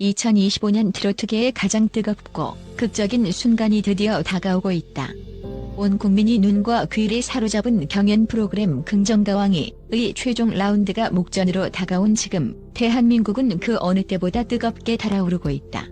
(2025년) 트로트계의 가장 뜨겁고 극적인 순간이 드디어 다가오고 있다. 온 국민이 눈과 귀를 사로잡은 경연 프로그램 긍정가왕의 최종 라운드가 목전으로 다가온 지금 대한민국은 그 어느 때보다 뜨겁게 달아오르고 있다.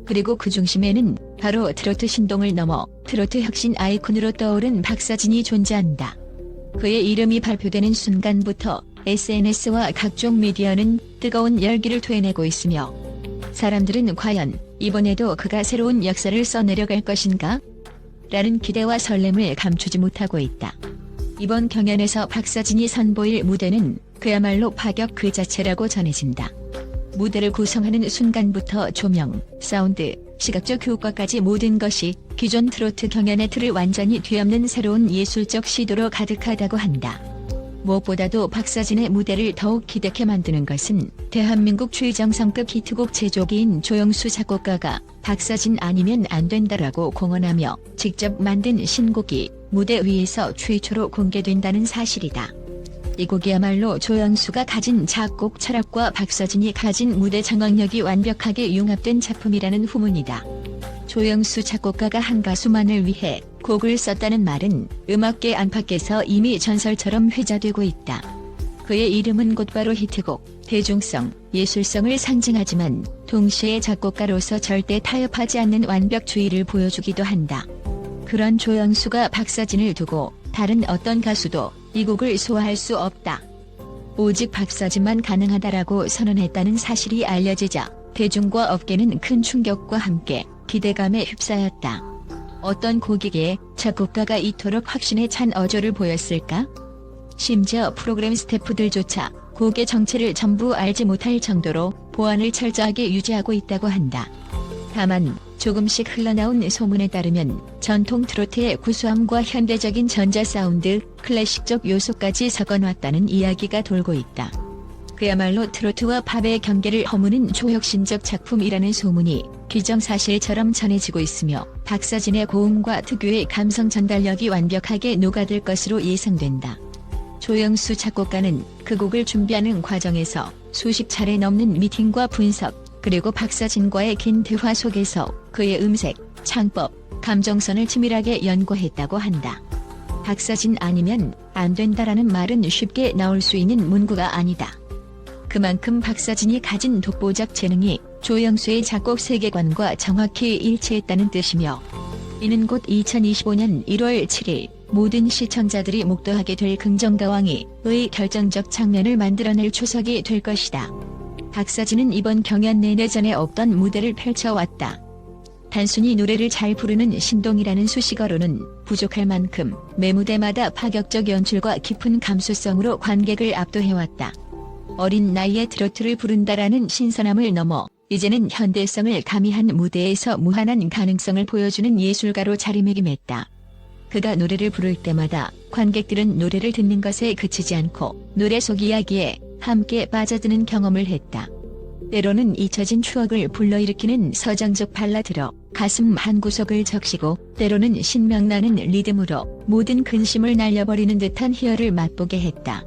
그리고 그 중심에는 바로 트로트 신동을 넘어 트로트 혁신 아이콘으로 떠오른 박사진이 존재한다. 그의 이름이 발표되는 순간부터 SNS와 각종 미디어는 뜨거운 열기를 토해내고 있으며 사람들은 과연 이번에도 그가 새로운 역사를 써내려갈 것인가? 라는 기대와 설렘을 감추지 못하고 있다. 이번 경연에서 박사진이 선보일 무대는 그야말로 파격 그 자체라고 전해진다. 무대를 구성하는 순간부터 조명, 사운드, 시각적 효과까지 모든 것이 기존 트로트 경연의 틀을 완전히 뒤엎는 새로운 예술적 시도로 가득하다고 한다. 무엇보다도 박사진의 무대를 더욱 기대케 만드는 것은 대한민국 최정상급 히트곡 제조기인 조영수 작곡가가 박사진 아니면 안 된다라고 공언하며 직접 만든 신곡이 무대 위에서 최초로 공개된다는 사실이다. 이 곡이야말로 조영수가 가진 작곡 철학과 박사진이 가진 무대 장악력이 완벽하게 융합된 작품이라는 후문이다. 조영수 작곡가가 한 가수만을 위해 곡을 썼다는 말은 음악계 안팎에서 이미 전설처럼 회자되고 있다. 그의 이름은 곧바로 히트곡, 대중성, 예술성을 상징하지만 동시에 작곡가로서 절대 타협하지 않는 완벽주의를 보여주기도 한다. 그런 조영수가 박사진을 두고 다른 어떤 가수도 이 곡을 소화할 수 없다. 오직 박사진만 가능하다라고 선언했다는 사실이 알려지자 대중과 업계는 큰 충격과 함께 기대감에 휩싸였다. 어떤 곡이기에 작곡가가 이토록 확신에 찬 어조를 보였을까? 심지어 프로그램 스태프들조차 곡의 정체를 전부 알지 못할 정도로 보안을 철저하게 유지하고 있다고 한다. 다만 조금씩 흘러나온 소문에 따르면 전통 트로트의 구수함과 현대적인 전자 사운드, 클래식적 요소까지 섞어놨다는 이야기가 돌고 있다. 그야말로 트로트와 팝의 경계를 허무는 초혁신적 작품이라는 소문이 기정사실처럼 전해지고 있으며 박사진의 고음과 특유의 감성 전달력이 완벽하게 녹아들 것으로 예상된다. 조영수 작곡가는 그 곡을 준비하는 과정에서 수십 차례 넘는 미팅과 분석, 그리고 박사진과의 긴 대화 속에서 그의 음색, 창법, 감정선을 치밀하게 연구했다고 한다. 박사진 아니면 안 된다라는 말은 쉽게 나올 수 있는 문구가 아니다. 그만큼 박사진이 가진 독보적 재능이 조영수의 작곡 세계관과 정확히 일치했다는 뜻이며 이는 곧 2025년 1월 7일 모든 시청자들이 목도하게 될 긍정가왕의 결정적 장면을 만들어낼 초석이 될 것이다. 박사진은 이번 경연 내내 전에 없던 무대를 펼쳐왔다. 단순히 노래를 잘 부르는 신동이라는 수식어로는 부족할 만큼 매 무대마다 파격적 연출과 깊은 감수성으로 관객을 압도해왔다. 어린 나이에 트로트를 부른다라는 신선함을 넘어 이제는 현대성을 가미한 무대에서 무한한 가능성을 보여주는 예술가로 자리매김했다. 그가 노래를 부를 때마다 관객들은 노래를 듣는 것에 그치지 않고 노래 속 이야기에 함께 빠져드는 경험을 했다. 때로는 잊혀진 추억을 불러일으키는 서정적 발라드로 가슴 한구석을 적시고 때로는 신명나는 리듬으로 모든 근심을 날려버리는 듯한 희열을 맛보게 했다.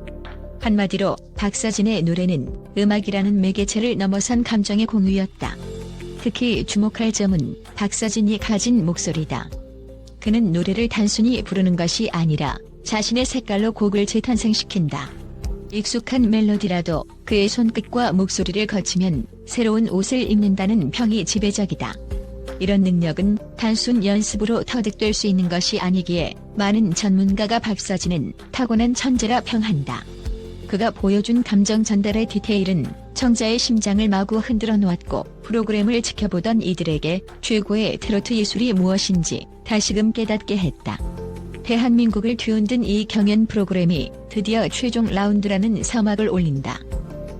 한마디로 박사진의 노래는 음악이라는 매개체를 넘어선 감정의 공유였다. 특히 주목할 점은 박사진이 가진 목소리다. 그는 노래를 단순히 부르는 것이 아니라 자신의 색깔로 곡을 재탄생시킨다. 익숙한 멜로디라도 그의 손끝과 목소리를 거치면 새로운 옷을 입는다는 평이 지배적이다. 이런 능력은 단순 연습으로 터득될 수 있는 것이 아니기에 많은 전문가가 박사진은 타고난 천재라 평한다. 그가 보여준 감정 전달의 디테일은 청자의 심장을 마구 흔들어 놓았고 프로그램을 지켜보던 이들에게 최고의 트로트 예술이 무엇인지 다시금 깨닫게 했다. 대한민국을 뒤흔든 이 경연 프로그램이 드디어 최종 라운드라는 서막을 올린다.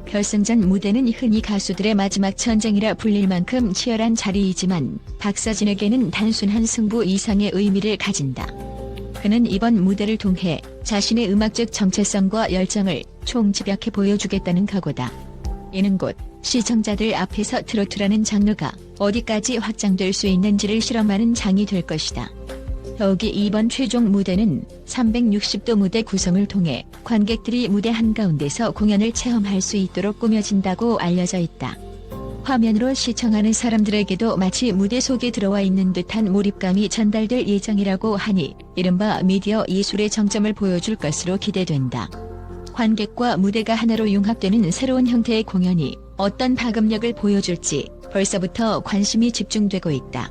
결승전 무대는 흔히 가수들의 마지막 전쟁이라 불릴 만큼 치열한 자리이지만 박사진에게는 단순한 승부 이상의 의미를 가진다. 그는 이번 무대를 통해 자신의 음악적 정체성과 열정을 총집약해 보여주겠다는 각오다. 이는 곧 시청자들 앞에서 트로트라는 장르가 어디까지 확장될 수 있는지를 실험하는 장이 될 것이다. 더욱이 이번 최종 무대는 360도 무대 구성을 통해 관객들이 무대 한가운데서 공연을 체험할 수 있도록 꾸며진다고 알려져 있다. 화면으로 시청하는 사람들에게도 마치 무대 속에 들어와 있는 듯한 몰입감이 전달될 예정이라고 하니 이른바 미디어 예술의 정점을 보여줄 것으로 기대된다. 관객과 무대가 하나로 융합되는 새로운 형태의 공연이 어떤 파급력을 보여줄지 벌써부터 관심이 집중되고 있다.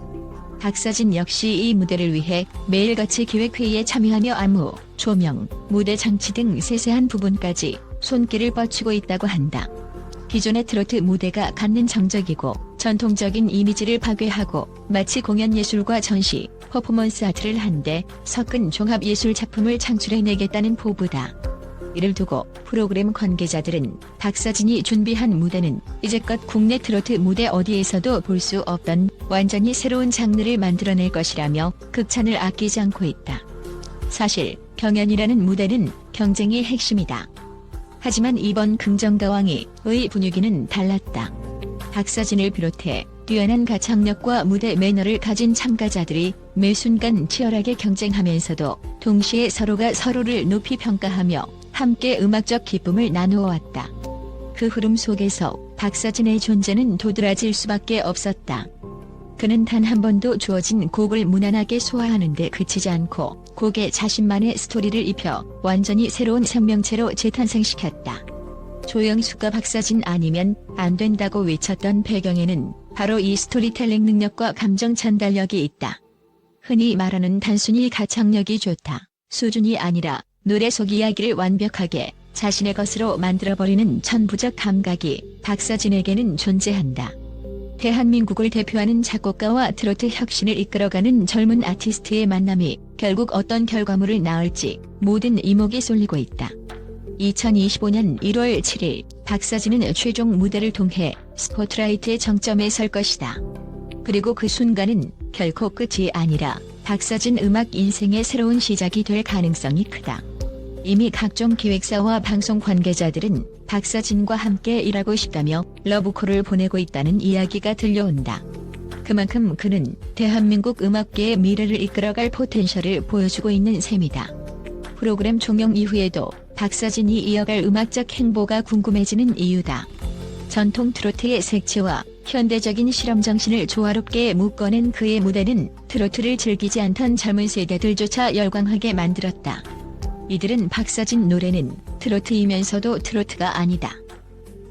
박서진 역시 이 무대를 위해 매일같이 기획회의에 참여하며 안무, 조명, 무대 장치 등 세세한 부분까지 손길을 뻗치고 있다고 한다. 기존의 트로트 무대가 갖는 정적이고 전통적인 이미지를 파괴하고 마치 공연 예술과 전시, 퍼포먼스 아트를 한데 섞은 종합 예술 작품을 창출해내겠다는 포부다. 이를 두고 프로그램 관계자들은 박서진이 준비한 무대는 이제껏 국내 트로트 무대 어디에서도 볼 수 없던 완전히 새로운 장르를 만들어낼 것이라며 극찬을 아끼지 않고 있다. 사실 경연이라는 무대는 경쟁이 핵심이다. 하지만 이번 긍정가왕의 분위기는 달랐다. 박서진을 비롯해 뛰어난 가창력과 무대 매너를 가진 참가자들이 매 순간 치열하게 경쟁하면서도 동시에 서로가 서로를 높이 평가하며 함께 음악적 기쁨을 나누어 왔다. 그 흐름 속에서 박서진의 존재는 도드라질 수밖에 없었다. 그는 단 한 번도 주어진 곡을 무난하게 소화하는 데 그치지 않고 곡에 자신만의 스토리를 입혀 완전히 새로운 생명체로 재탄생시켰다. 조영수가 박서진 아니면 안 된다고 외쳤던 배경에는 바로 이 스토리텔링 능력과 감정 전달력이 있다. 흔히 말하는 단순히 가창력이 좋다 수준이 아니라 노래 속 이야기를 완벽하게 자신의 것으로 만들어버리는 천부적 감각이 박서진에게는 존재한다. 대한민국을 대표하는 작곡가와 트로트 혁신을 이끌어가는 젊은 아티스트의 만남이 결국 어떤 결과물을 낳을지 모든 이목이 쏠리고 있다. 2025년 1월 7일 박서진은 최종 무대를 통해 스포트라이트의 정점에 설 것이다. 그리고 그 순간은 결코 끝이 아니라 박서진 음악 인생의 새로운 시작이 될 가능성이 크다. 이미 각종 기획사와 방송 관계자들은 박서진과 함께 일하고 싶다며 러브콜을 보내고 있다는 이야기가 들려온다. 그만큼 그는 대한민국 음악계의 미래를 이끌어갈 포텐셜을 보여주고 있는 셈이다. 프로그램 종영 이후에도 박서진이 이어갈 음악적 행보가 궁금해지는 이유다. 전통 트로트의 색채와 현대적인 실험정신을 조화롭게 묶어낸 그의 무대는 트로트를 즐기지 않던 젊은 세대들조차 열광하게 만들었다. 이들은 박서진 노래는 트로트이면서도 트로트가 아니다.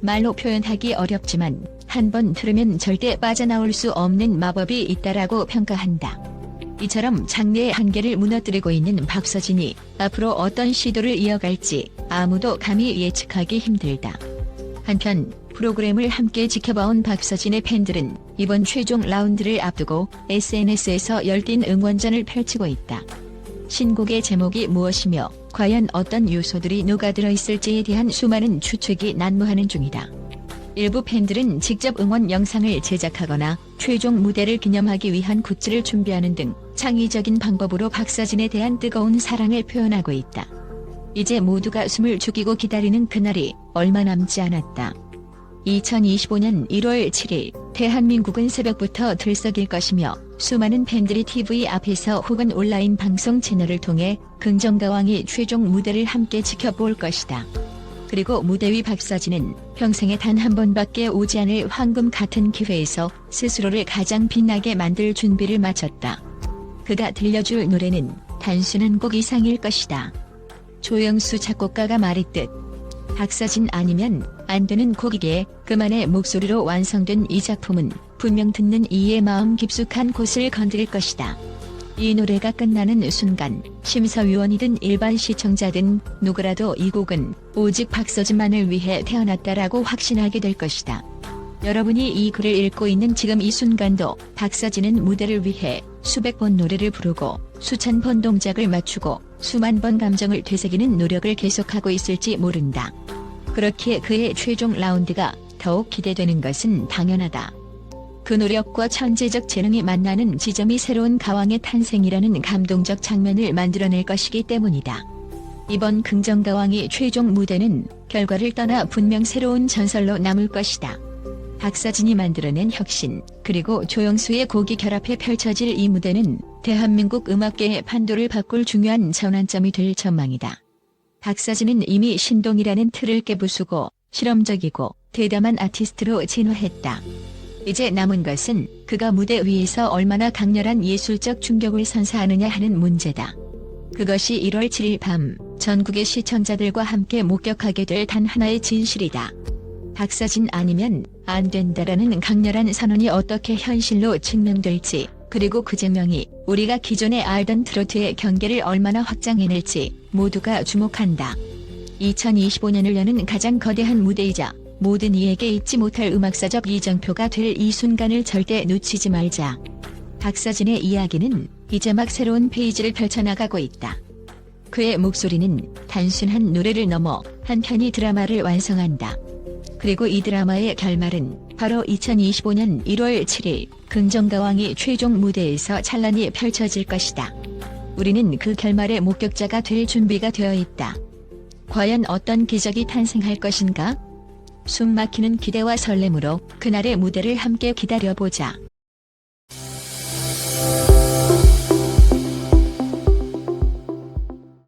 말로 표현하기 어렵지만 한 번 들으면 절대 빠져나올 수 없는 마법이 있다라고 평가한다. 이처럼 장르의 한계를 무너뜨리고 있는 박서진이 앞으로 어떤 시도를 이어갈지 아무도 감히 예측하기 힘들다. 한편 프로그램을 함께 지켜봐온 박서진의 팬들은 이번 최종 라운드를 앞두고 SNS에서 열띤 응원전을 펼치고 있다. 신곡의 제목이 무엇이며 과연 어떤 요소들이 녹아들어 있을지에 대한 수많은 추측이 난무하는 중이다. 일부 팬들은 직접 응원 영상을 제작하거나 최종 무대를 기념하기 위한 굿즈를 준비하는 등 창의적인 방법으로 박서진에 대한 뜨거운 사랑을 표현하고 있다. 이제 모두가 숨을 죽이고 기다리는 그날이 얼마 남지 않았다. 2025년 1월 7일 대한민국은 새벽부터 들썩일 것이며 수많은 팬들이 TV 앞에서 혹은 온라인 방송 채널을 통해 긍정가왕의 최종 무대를 함께 지켜볼 것이다. 그리고 무대 위 박서진은 평생에 단 한 번밖에 오지 않을 황금 같은 기회에서 스스로를 가장 빛나게 만들 준비를 마쳤다. 그가 들려줄 노래는 단순한 곡 이상일 것이다. 조영수 작곡가가 말했듯 박서진 아니면 안 되는 곡이기에 그만의 목소리로 완성된 이 작품은 분명 듣는 이의 마음 깊숙한 곳을 건드릴 것이다. 이 노래가 끝나는 순간 심사위원이든 일반 시청자든 누구라도 이 곡은 오직 박서진만을 위해 태어났다라고 확신하게 될 것이다. 여러분이 이 글을 읽고 있는 지금 이 순간도 박서진은 무대를 위해 수백 번 노래를 부르고 수천 번 동작을 맞추고 수만 번 감정을 되새기는 노력을 계속하고 있을지 모른다. 그렇기에 그의 최종 라운드가 더욱 기대되는 것은 당연하다. 그 노력과 천재적 재능이 만나는 지점이 새로운 가왕의 탄생이라는 감동적 장면을 만들어낼 것이기 때문이다. 이번 긍정가왕의 최종 무대는 결과를 떠나 분명 새로운 전설로 남을 것이다. 박사진이 만들어낸 혁신, 그리고 조영수의 곡이 결합해 펼쳐질 이 무대는 대한민국 음악계의 판도를 바꿀 중요한 전환점이 될 전망이다. 박사진은 이미 신동이라는 틀을 깨부수고 실험적이고 대담한 아티스트로 진화했다. 이제 남은 것은 그가 무대 위에서 얼마나 강렬한 예술적 충격을 선사하느냐 하는 문제다. 그것이 1월 7일 밤 전국의 시청자들과 함께 목격하게 될 단 하나의 진실이다. 박사진 아니면 안 된다라는 강렬한 선언이 어떻게 현실로 증명될지, 그리고 그 증명이 우리가 기존에 알던 트로트의 경계를 얼마나 확장해낼지 모두가 주목한다. 2025년을 여는 가장 거대한 무대이자 모든 이에게 잊지 못할 음악사적 이정표가 될 이 순간을 절대 놓치지 말자. 박사진의 이야기는 이제 막 새로운 페이지를 펼쳐나가고 있다. 그의 목소리는 단순한 노래를 넘어 한 편의 드라마를 완성한다. 그리고 이 드라마의 결말은 바로 2025년 1월 7일 긍정가왕이 최종 무대에서 찬란히 펼쳐질 것이다. 우리는 그 결말의 목격자가 될 준비가 되어 있다. 과연 어떤 기적이 탄생할 것인가? 숨막히는 기대와 설렘으로 그날의 무대를 함께 기다려보자.